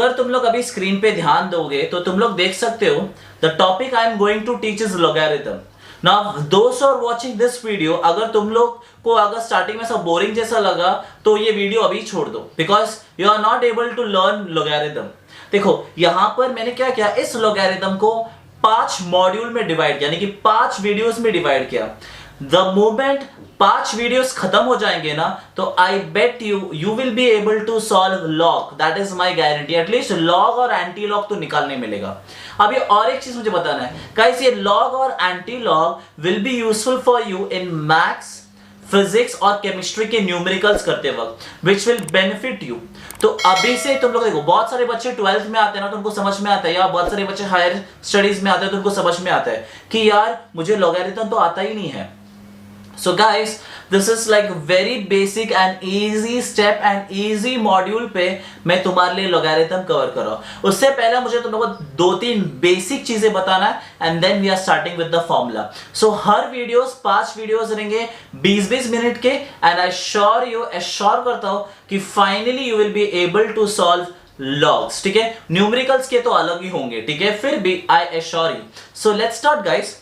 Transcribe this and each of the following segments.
अगर तुम लोग अभी स्क्रीन पे ध्यान दोगे तो तुम लोग देख सकते हो the topic I am going to teach is logarithm. Now दोस्त आर वाचिंग दिस वीडियो, अगर तुम लोग को अगर स्टार्टिंग में सब बोरिंग जैसा लगा तो ये वीडियो अभी छोड़ दो, because you are not able to learn logarithm. देखो यहां पर मैंने क्या किया, इस लॉगरिथम को 5 मॉड्यूल में डिवाइड किया, यानी कि 5 वीडियोस में डिवाइड किया। द मोमेंट 5 वीडियोस खत्म हो जाएंगे ना, तो I bet you will be able to solve log, that is my guarantee. At least log और एंटी लॉग तो निकालने मिलेगा। अभी और एक चीज मुझे बताना है गाइस, ये लॉग और anti log will be useful for you in maths, physics और केमिस्ट्री के न्यूमेरिकल्स करते वक्त, विच विल बेनिफिट यू। तो अभी से तुम लोग देखो, बहुत सारे बच्चे 12th में आते हैं ना, तुमको समझ में आता है, या बहुत सारे बच्चे हायर स्टडीज में आते हैं, तुमको समझ में आता है कि यार मुझे लॉगरिथम तो आता ही नहीं है। So guys, this is like very basic and easy step and easy module पे मैं तुम्हारे लिए लॉगरिथम कवर कर रहा हूं। उससे पहले मुझे तुम लोगों को 2-3 बेसिक चीजें बताना है and then we are starting with the formula. So हर वीडियोस 5 वीडियोस रहेंगे 20-20 मिनट के, एंड आई एश्योर करता हूं कि finally you will be able to solve logs, ठीक है। न्यूमेरिकल्स के तो अलग ही होंगे, ठीक है, फिर भी I assure you. So let's start guys.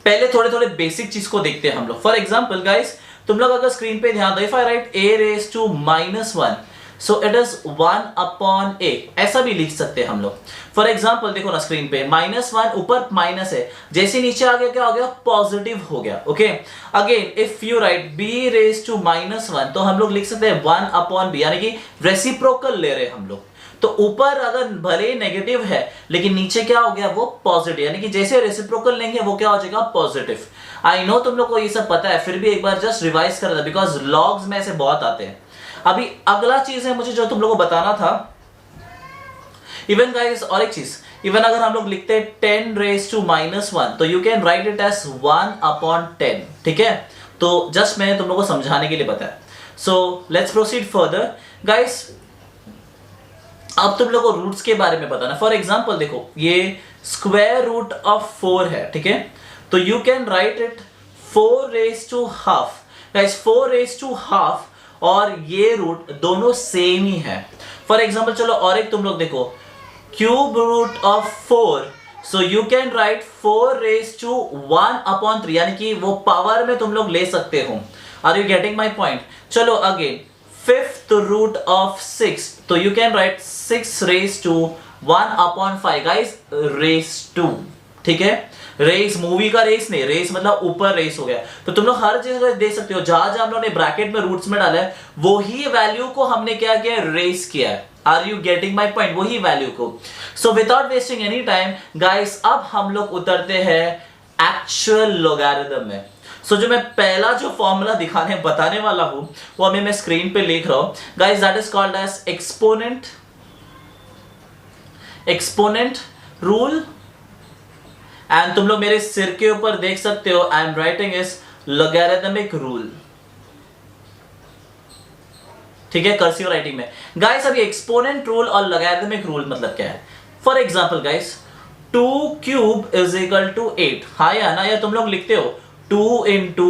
पहले थोड़े थोड़े बेसिक चीज को देखते हैं हम लोग। फॉर एग्जाम्पल गाइस, तुम लोग अगर स्क्रीन पे ध्यान दो, if I right a raised to -1, so it is 1/a, ऐसा भी लिख सकते हैं हम लोग। फॉर एग्जाम्पल देखो ना स्क्रीन पे -1 ऊपर माइनस है, जैसे नीचे आ गया क्या हो गया, पॉजिटिव हो गया। Okay, again if you right b raised to -1, तो हम लोग लिख सकते हैं 1/b, यानी कि रेसिप्रोकल ले रहे हैं हम लोग। तो ऊपर अगर भले नेगेटिव है लेकिन नीचे क्या हो गया, वो पॉजिटिव, यानी कि जैसे रेसिप्रोकल लेंगे वो क्या हो जाएगा, पॉजिटिव। आई नो तुम लोग को ये सब पता है, फिर भी एक बार जस्ट रिवाइज कर दो, बिकॉज लॉग्स में ऐसे बहुत आते हैं। अभी अगला चीज है मुझे जो तुम लोग को बताना था, इवन गाइस और एक चीज, इवन अगर हम लोग लिखते हैं 10 raised to -1, तो you can write it as 1/10, ठीक है। तो जस्ट मैंने तुम लोग को समझाने के लिए बताया। So let's proceed further guys. अब तुम लोग को रूट्स के बारे में बताना। फॉर एग्जाम्पल देखो, ये स्क्वायर रूट ऑफ 4 है, ठीक है, तो you can write it 4 raised to half। Guys 4 raised to half और ये रूट दोनों सेम ही है। फॉर एग्जाम्पल चलो और एक तुम लोग देखो, cube root of 4, so you can write 4 raised to 1/3, यानी कि वो पावर में तुम लोग ले सकते हो। Are you getting my point? चलो अगेन, 5th root of 6, तो you can write 6 raised to 1/5 guys, race 2, ठीक है। रेस मूवी का रेस नहीं, रेस मतलब ऊपर रेस हो गया। तो तुम लोग हर चीज देख सकते हो, जहां जहां हम लोगों ने ब्रैकेट में रूट्स में डाला है वही वैल्यू को हमने क्या किया, रेस किया है। Are you getting my point? वही वैल्यू को। So without wasting any time guys, अब हम लोग उतरते हैं एक्चुअल लॉगरिथम में। सो जो मैं पहला जो फॉर्मूला बताने वाला हूं वो अभी मैं स्क्रीन पे लिख रहा हूं guys, that is called as exponent rule. And तुम लोग मेरे सिर के ऊपर देख सकते हो, I am writing is logarithmic rule, ठीक है, कर्सिव राइटिंग में। गाइस अभी एक्सपोनेंट रूल और लॉगरिथमिक रूल मतलब क्या है? For example guys, 2 cube is equal to 8, हाँ या ना, या तुम लोग लिखते हो 2 into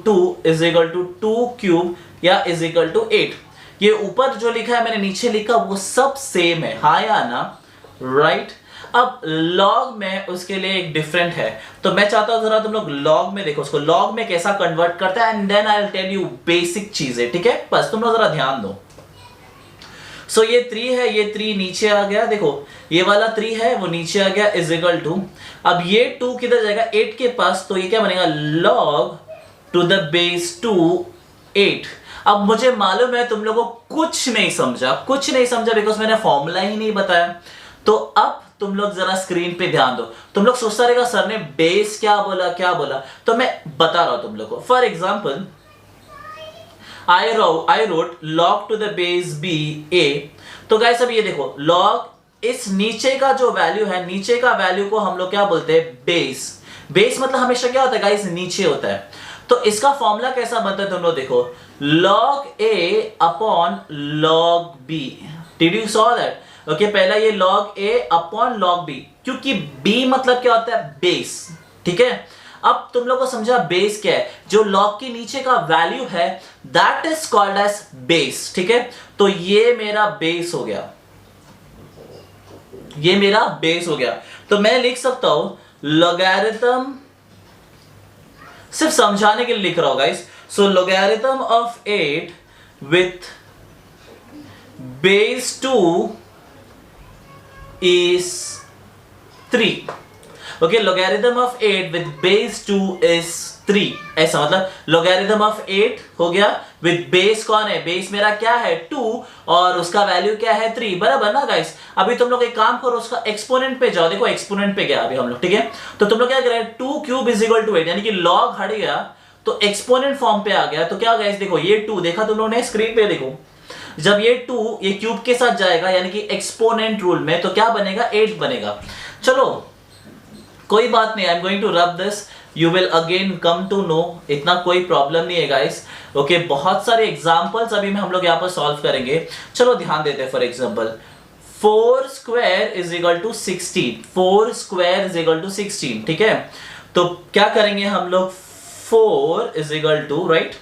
2 is equal to 2 cube या is equal to 8। ये ऊपर जो लिखा है मैंने नीचे लिखा वो सब सेम है, हाँ या ना, राइट। अब लॉग में उसके लिए एक डिफरेंट है, तो मैं चाहता हूं जरा तुम लोग लॉग में देखो, उसको लॉग में कैसा कन्वर्ट करता है, and then I will tell you basic चीजें, ठीक है। बस तुम लोग जरा ध्यान दो। सो ये 3 है, ये 3 नीचे आ गया, देखो ये वाला 3 है वो नीचे आ गया, इज इक्वल टू, अब ये 2 किधर जाएगा, 8 के पास, तो ये क्या बनेगा, log टू द बेस 2 8। अब मुझे मालूम है तुम लोगों को कुछ नहीं समझा बिकॉज मैंने फॉर्मूला ही नहीं बताया। तो अब तुम लोग जरा स्क्रीन पे ध्यान दो। तुम लोग सोचता रहेगा सर ने बेस क्या बोला, तो मैं बता रहा हूं तुम लोग को। For example I wrote log to the base b a। तो गाइस अब ये देखो, log इस नीचे का जो वैल्यू है, नीचे का वैल्यू को हम लोग क्या बोलते हैं, बेस मतलब हमेशा क्या होता है गाइस, नीचे होता है। तो इसका फॉर्मूला कैसा बनता है तुम लोग देखो, log a upon log b। Did you saw that? Okay, पहला ये log a upon log b, क्योंकि b मतलब क्या होता है, बेस, ठीक है। अब तुम लोग को समझा बेस क्या है, जो लॉग के नीचे का वैल्यू है that is called as base, ठीक है। तो ये मेरा बेस हो गया, ये मेरा बेस हो गया। तो मैं लिख सकता हूं लॉगरिथम, सिर्फ समझाने के लिए लिख रहा हूं guys. So logarithm of 8 with base 2 is 3। Okay, logarithm of 8 with base 2 is 3। ऐसा मतलब लॉगरिथम ऑफ 8 हो गया विद बेस कौन है, बेस मेरा क्या है 2 और उसका वैल्यू क्या है 3, बराबर ना गाइस। अभी तुम लोग एक काम करो, उसका एक्सपोनेंट पे जाओ, देखो एक्सपोनेंट पे गया अभी हम लोग, ठीक है। तो तुम लोग क्या करें, 2 क्यूब इज इक्वल टू 8, यानी कि लॉग हट गया तो एक्सपोनेंट फॉर्म पे आ गया। तो क्या गाइस देखो, ये 2 देखा तुम लोगों ने स्क्रीन पे, देखो जब ये 2 ये क्यूब के साथ जाएगा यानी कि एक्सपोनेंट रूल में, तो क्या बनेगा 8 बनेगा। चलो कोई बात नहीं, I am going to rub this, you will again come to know, इतना कोई प्रॉब्लम नहीं है गाइस। ओके, बहुत सारे एग्जांपल्स अभी हम लोग यहाँ पर सॉल्व करेंगे। चलो ध्यान देते हैं। For example 4 square is equal to 16, 4 square is equal to 16, ठीक है। तो क्या करेंगे हम लोग, 4 इज इक्वल टू, राइट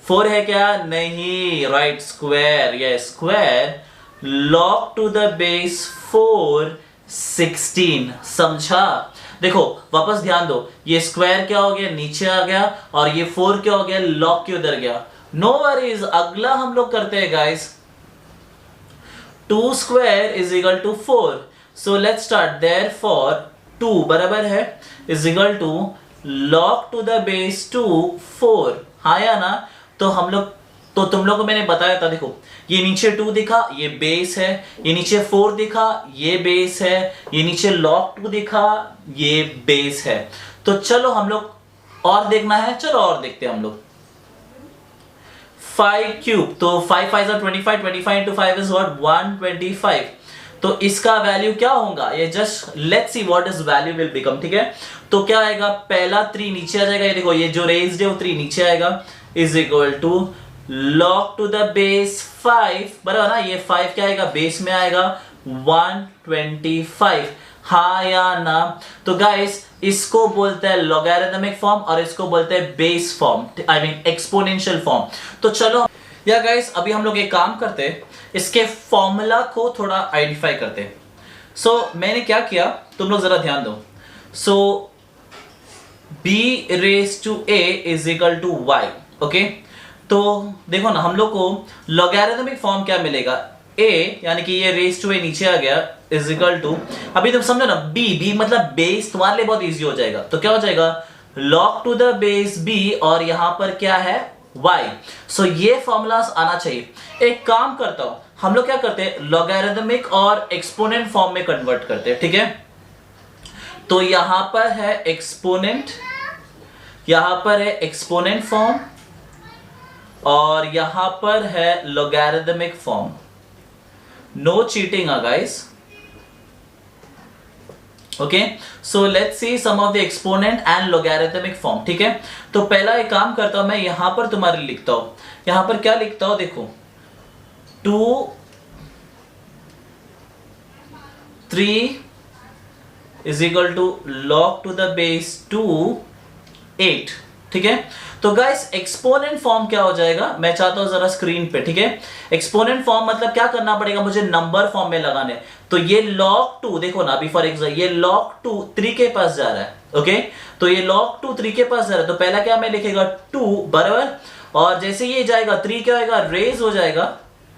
4 है क्या, नहीं, right square, yes square, log to the base 4 16, समझा। देखो वापस ध्यान दो, ये स्क्वायर क्या हो गया नीचे आ गया और ये 4 क्या हो गया लॉग के उधर गया। नो वरीज, अगला हम लोग करते हैं guys, 2 square is equal to 4। So let's start, therefore 2 बराबर है is equal to log to the base 2 4, हाँ या ना। तो हम लोग, तो तुम लोग को मैंने बताया था, देखो ये नीचे 2 दिखा ये बेस है, ये नीचे 4 दिखा ये बेस है, ये नीचे log 2 दिखा ये बेस है। तो चलो हम लोग और देखना है, चलो और देखते हैं हम लोग। 5 क्यूब, तो 5 5 25, 25 into 5 is what 125। तो इसका वैल्यू क्या होगा, ये just let's see what is value will become, ठीक है। तो क्या आएगा, पहला 3 नीचे आ जाएगा, ये देखो ये जो रेज्ड है वो 3 नीचे आएगा, is equal to log to the base 5, बराबर ना। ये 5 क्या आएगा, बेस में आएगा 125, हाँ या ना। तो गाइस इसको बोलते हैं लॉगरिथमिक फॉर्म और इसको बोलते हैं base form, I mean exponential form. तो चलो या गाइस अभी हम लोग एक काम करते हैं, इसके फॉर्मूला को थोड़ा आइडेंटिफाई करते हैं। सो मैंने क्या किया, तुम लोग जरा ध्यान दो। सो b raised to a is equal to y, okay. तो देखो ना हम लोग को लॉगरिथमिक फॉर्म क्या मिलेगा, a यानी कि ये रेज टू a नीचे आ गया इज इक्वल टू, अभी तुम समझो ना b मतलब बेस, तुम्हारे लिए बहुत इजी हो जाएगा। तो क्या हो जाएगा log to the base b और यहां पर क्या है y। सो ये फॉर्मूलास आना चाहिए। एक काम करता हूं, हम लोग क्या करते हैं लॉगरिथमिक और एक्सपोनेंट फॉर्म में कन्वर्ट करते हैं, ठीक है। तो यहां पर है एक्सपोनेंट, यहां पर है एक्सपोनेंट फॉर्म और यहां पर है logarithmic form. No cheating guys, okay. So let's see some of the exponent and logarithmic form, ठीक है। तो पहला एक काम करता हूं मैं, यहां पर तुम्हारे लिखता हूं, यहां पर क्या लिखता हूं देखो 2 3 is equal to log to the base 2 8, ठीक है। तो गाइस एक्सपोनेंट फॉर्म क्या हो जाएगा, मैं चाहता हूं जरा स्क्रीन पे, ठीक है। एक्सपोनेंट फॉर्म मतलब क्या करना पड़ेगा मुझे, नंबर फॉर्म में लगाने। तो ये log 2 देखो ना, अभी फॉर एग्जांपल ये log 2 3 के पास जा रहा है, ओके। तो ये log 2 3 के पास जा रहा है, तो पहला क्या मैं लिखेगा 2 बराबर, और जैसे ये जाएगा 3 क्या होगा रेज हो जाएगा,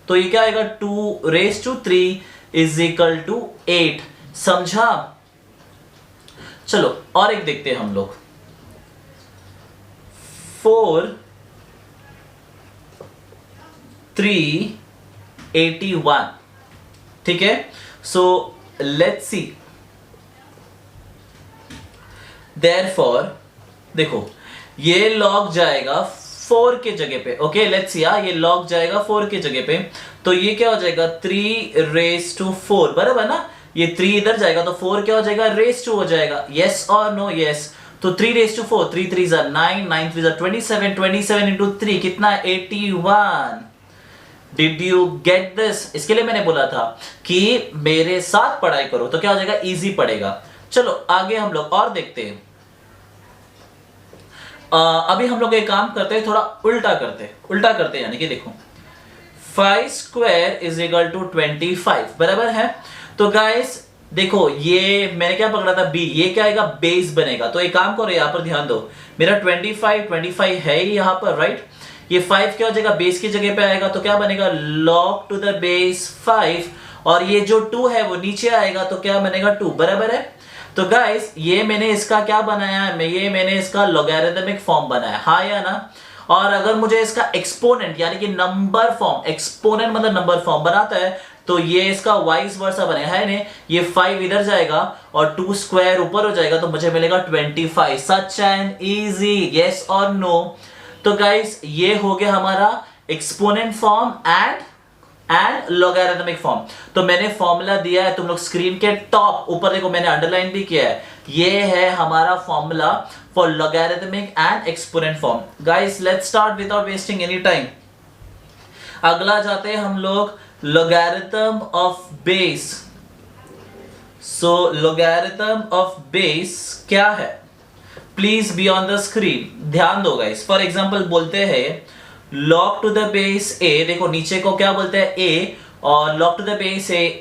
तो ये क्या आएगा 2 raise to 3 is equal to 8, समझा। चलो और एक देखते हैं हम लोग, 4 3 81, ठीक है। सो लेट्स सी, देयरफॉर देखो ये लॉग जाएगा 4 के जगह पे, ओके लेट्स सी, ये लॉग जाएगा 4 के जगह पे। तो ये क्या हो जाएगा 3 रेज टू 4, बराबर ना। ये 3 इधर जाएगा तो 4 क्या हो जाएगा रेज टू हो जाएगा, यस और नो, यस। तो 3 रेज टू 4, 3 3 9, 9 3 27, 27 इंटू 3 कितना 81। Did you get this? इसके लिए मैंने बोला था कि मेरे साथ पढ़ाई करो, तो क्या हो जाएगा इजी पड़ेगा। चलो आगे हम लोग और देखते हैं। अभी हम लोग एक काम करते हैं, थोड़ा उल्टा करते हैं, यानी कि देखो 5 स्क्वायर इज इक्वल टू 25 बराबर है। तो गाइस देखो ये मैंने क्या पकड़ा था, बी, ये क्या आएगा, बेस बनेगा। तो एक काम करो, यहाँ पर ध्यान दो, मेरा 25 है ही यहाँ पर, राइट। ये 5 क्या हो जाएगा, बेस की जगह पे आएगा, तो क्या बनेगा, log टू द बेस 5, और ये जो 2 है वो नीचे आएगा, तो क्या बनेगा 2 बराबर है। तो गाइस ये मैंने इसका क्या बनाया है, ये मैंने इसका लॉगरिथमिक फॉर्म बनाया, हाँ या ना। और अगर मुझे इसका एक्सपोनेंट यानी कि नंबर फॉर्म, एक्सपोनेंट मतलब नंबर फॉर्म बनाता है, तो ये इसका वाइस वर्सा बनेगा, है ना। ये 5 इधर जाएगा और 2 स्क्वायर ऊपर हो जाएगा, तो मुझे मिलेगा 25। सच एंड इजी, यस और नो। तो गाइस ये हो गया हमारा exponent form and logarithmic form. तो मैंने फॉर्मूला दिया है, तुम लोग स्क्रीन के टॉप ऊपर देखो, मैंने अंडरलाइन भी किया है, ये है हमारा formula for logarithmic and exponent form. Guys let's start without wasting any time. अगला जाते हैं हम लोग logarithm of base. So logarithm of base क्या है, please be on the screen, ध्यान दो गाइस। फॉर एग्जांपल बोलते हैं log to the base a, देखो नीचे को क्या बोलते हैं a, और log to the base a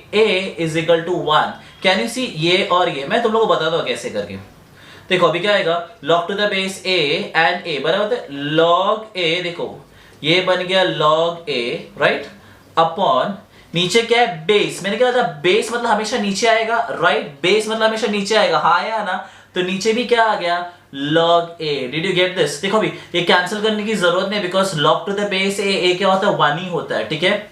is equal to 1। Can you see, ये और ये मैं तुम लोगों को बताता हूं कैसे करके। देखो अभी क्या आएगा, log to the base a and a बराबर है log a, देखो ये बन गया log a, राइट, अपॉन नीचे क्या है, बेस। मैंने क्या था, बेस मतलब हमेशा नीचे आएगा, राइट, बेस मतलब हमेशा नीचे आएगा, हाँ या ना। तो नीचे भी क्या आ गया, log a। Did you get this? देखो अभी ये कैंसिल करने की जरूरत नहीं, because log to the base a क्या होता है, 1 ही होता है, ठीक है।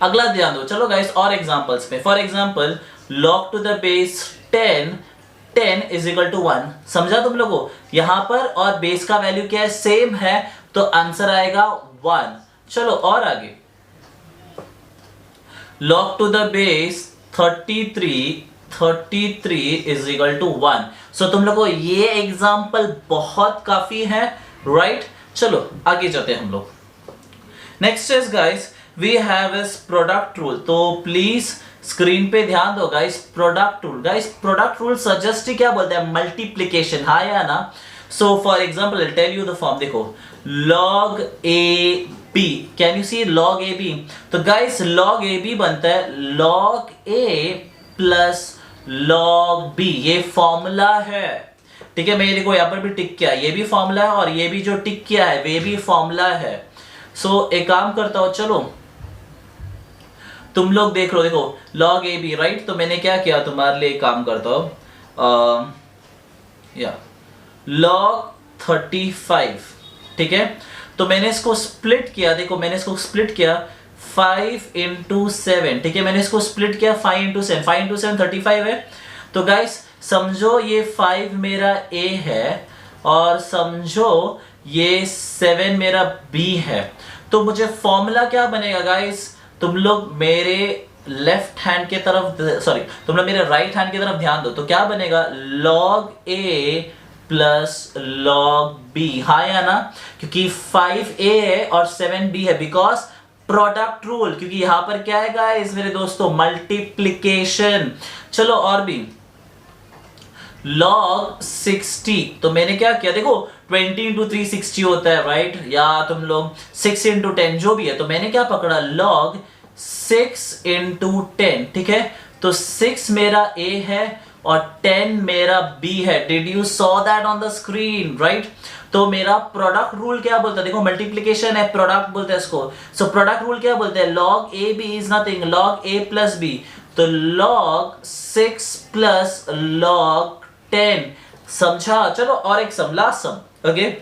अगला ध्यान दो, चलो गाइस और एग्जांपल्स पे। For example log to the base 10 is equal to 1। समझा तुम लोगों को, यहां पर और बेस का वैल्यू क्या है, सेम है, तो आंसर आएगा 1। चलो और आगे, log to the base 33 is equal to 1। So तुम लोगों को ये एग्जांपल बहुत काफी है, राइट। चलो आगे चलते हैं हम लोग। Next is guys we have is product rule. तो प्लीज स्क्रीन पे ध्यान दो guys, product rule. Guys product rule suggest क्या बोलते हैं, मल्टीप्लीकेशन, हाँ या ना। So for example I tell you the form, देखो log a b, can you see log a b। तो गाइस log a b बनता है log a plus log b, ये फॉर्मूला है, ठीक है। मैं ये देखो यहाँ पर भी टिक किया, ये भी फॉर्मूला है, और ये भी जो टिक किया है वे भी फॉर्मूला है। सो एक काम करता हूं, चलो तुम लोग देख लो, देखो log a b, राइट। तो मैंने क्या किया, तुम्हारे लिए काम करता हूं, या log 35, ठीक है। तो मैंने इसको स्प्लिट किया, देखो मैंने इसको स्प्लिट किया 5 into 7, ठीक है। मैंने इसको स्प्लिट किया 5 into 7, 5 into 7 35 है। तो गाइस समझो ये 5 मेरा a है, और समझो ये 7 मेरा b है। तो मुझे फॉर्मूला क्या बनेगा गाइस, तुम लोग मेरे लेफ्ट हैंड के तरफ, सॉरी तुम लोग मेरे राइट हैंड की तरफ ध्यान दो। तो क्या बनेगा, log a plus log b, हाँ या ना, क्योंकि 5a है और 7b है, बिकॉज प्रोडक्ट रूल, क्योंकि यहां पर क्या है गाइस मेरे दोस्तों, मल्टीप्लीकेशन। चलो और भी log 60। तो मैंने क्या किया, देखो 20 into 3 60 होता है, राइट, या तुम लोग 6 into 10 जो भी है। तो मैंने क्या पकड़ा, log 6 into 10, ठीक है। तो 6 मेरा a है और 10 मेरा b है। Did you saw that on the screen, right. तो मेरा प्रोडक्ट रूल क्या बोलता है, देखो मल्टीप्लिकेशन है, प्रोडक्ट बोलते हैं इसको। सो प्रोडक्ट रूल क्या बोलते हैं, log a b is nothing log a plus b। तो log 6 प्लस log 10, समझा। चलो और एक सम, लास्ट सम, ओके।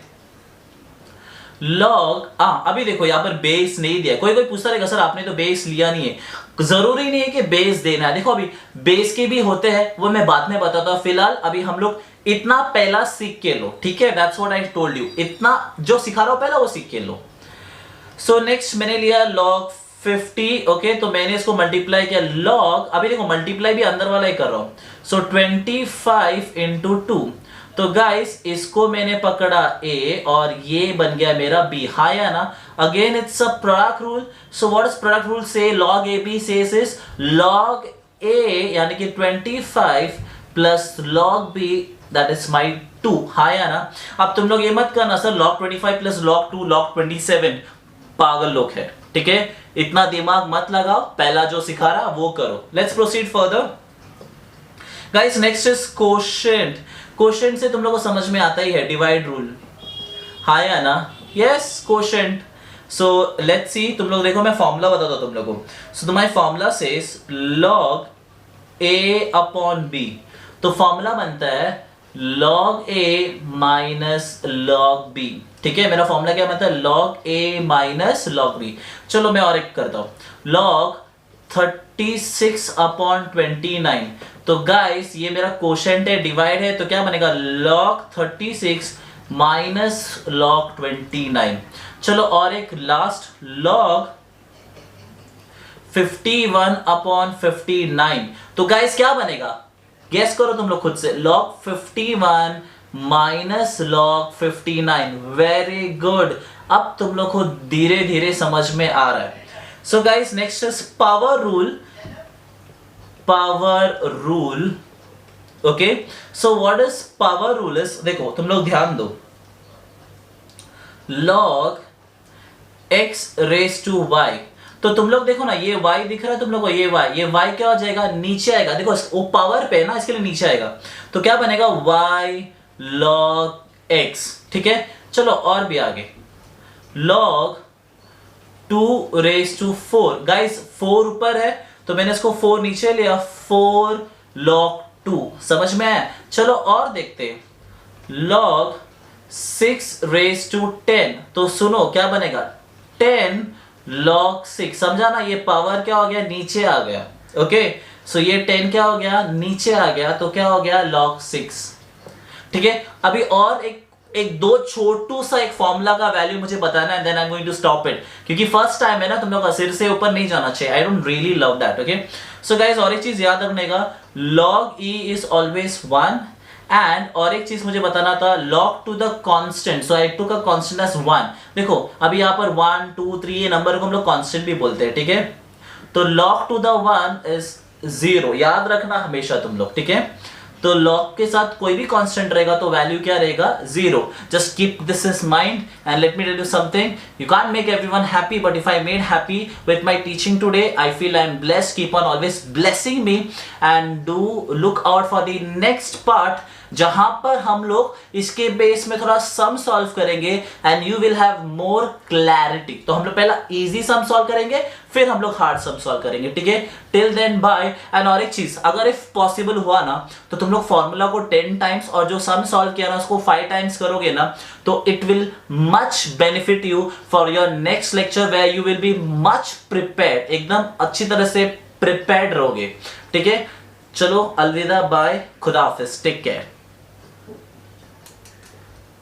लॉग अभी देखो यहाँ पर बेस नहीं दिया, कोई पूछता रहेगा सर आपने तो बेस लिया नहीं है। जरूरी नहीं है कि बेस देना है, देखो अभी बेस के भी होते हैं, वो मैं बाद में बताता हूँ। फिलहाल अभी हम लोग इतना पहला सीख के लो, ठीक है, that's what I told you. इतना जो सिखा रहा हूं पहला वो सीख के लो। सो नेक्स्ट मैंने लिया log 50, ओके। तो मैंने इसको मल्टीप्लाई किया log, अभी देखो मल्टीप्लाई भी अंदर वाला ही कर रहा हूं। सो 25 into 2। तो गाइस इसको मैंने पकड़ा a और ये बन गया मेरा b, हाँ या ना। Again it's a product rule. So what is product rule से, log a b says is log a यानी कि 25 plus log b that is my 2। हाँ या ना? अब तुम लोग ये मत करना sir log 25 plus log 2 log 27, पागल लोग है, ठीक है? इतना दिमाग मत लगाओ, पहला जो सिखा रहा वो करो। Let's proceed further guys. Next is quotient. Quotient से तुम लोग को समझ में आता ही है डिवाइड रूल, हाँ या ना? Yes, quotient. सो लेट्स सी, तुम लोग देखो, मैं फॉर्मूला बताता हूं तुम लोगों को। So my formula says log a upon b। तो फॉर्मूला बनता है log a minus log b, ठीक है? मेरा फॉर्मूला क्या बनता है? log a minus log b। चलो मैं और एक करता हूं, log 36 अपॉन 29। तो गाइस ये मेरा कोशेंट है, डिवाइड है, तो क्या बनेगा? log 36 minus log 29। चलो और एक लास्ट, log 51 अपॉन 59। तो गाइस क्या बनेगा? गेस करो तुम लोग खुद से, log 51 minus log 59। Very good, अब तुम लोग को धीरे धीरे समझ में आ रहा है। So guys next is power rule. Power rule, okay? So what is power rule is, देखो तुम लोग ध्यान दो, log x raise to y। तो तुम लोग देखो ना, ये y दिख रहा है तुम लोग को, ये y क्या हो जाएगा? नीचे आएगा। देखो वो पावर पे है ना, इसके लिए नीचे आएगा। तो क्या बनेगा? y log x, ठीक है? चलो और भी आगे, log 2 रेज टू 4। गाइस 4 ऊपर है तो मैंने इसको 4 नीचे लिया, 4 log 2। समझ में आया? चलो और देखते हैं, log 6 रेज टू 10। तो सुनो क्या बनेगा? 10 log 6। समझा ना? ये पावर क्या हो गया? नीचे आ गया, ओके? सो ये 10 क्या हो गया? नीचे आ गया, तो क्या हो गया? log 6, ठीक है? अभी और एक दो छोटू सा एक फॉर्मूला का वैल्यू मुझे बताना है, then I am going to stop it, क्योंकि फर्स्ट टाइम है ना, तुम लोग का सिर से ऊपर नहीं जाना चाहिए। I don't really love that, okay? So guys और एक चीज याद रखने का, log e is always 1। And और एक चीज मुझे बताना था, log to the constant, so I took a constant as 1। देखो अभी यहाँ पर 1 2 3 ये नंबर को हम लोग कांस्टेंट भी बोलते हैं, ठीक है? तो log टू द 1 इज 0, याद रखना हमेशा तुम लोग, ठीक है? तो log के साथ कोई भी कांस्टेंट रहेगा तो वैल्यू क्या रहेगा? 0। Just keep this in mind and let me tell you something, you can't make everyone happy, but if I made happy with my teaching today, I feel I am blessed. Keep on always blessing me and do look out for the next part, जहां पर हम लोग इसके base में थोड़ा sum solve करेंगे and you will have more clarity. तो हम लोग पहला इजी सम सॉल्व करेंगे, फिर हम लोग हार्ड सम सॉल्व करेंगे, ठीक है? Till then bye. एंड और एक चीज, अगर इफ पॉसिबल हुआ ना तो तुम लोग फॉर्मूला को 10 टाइम्स और जो सम सॉल्व किया ना उसको 5 टाइम्स करोगे ना, तो it will much benefit you for your next lecture where you will be much prepared, एकदम अच्छी तरह से प्रिपेयर्ड रहोगे, ठीक है? चलो अलविदा, बाय, खुदा हाफिज, टेक केयर।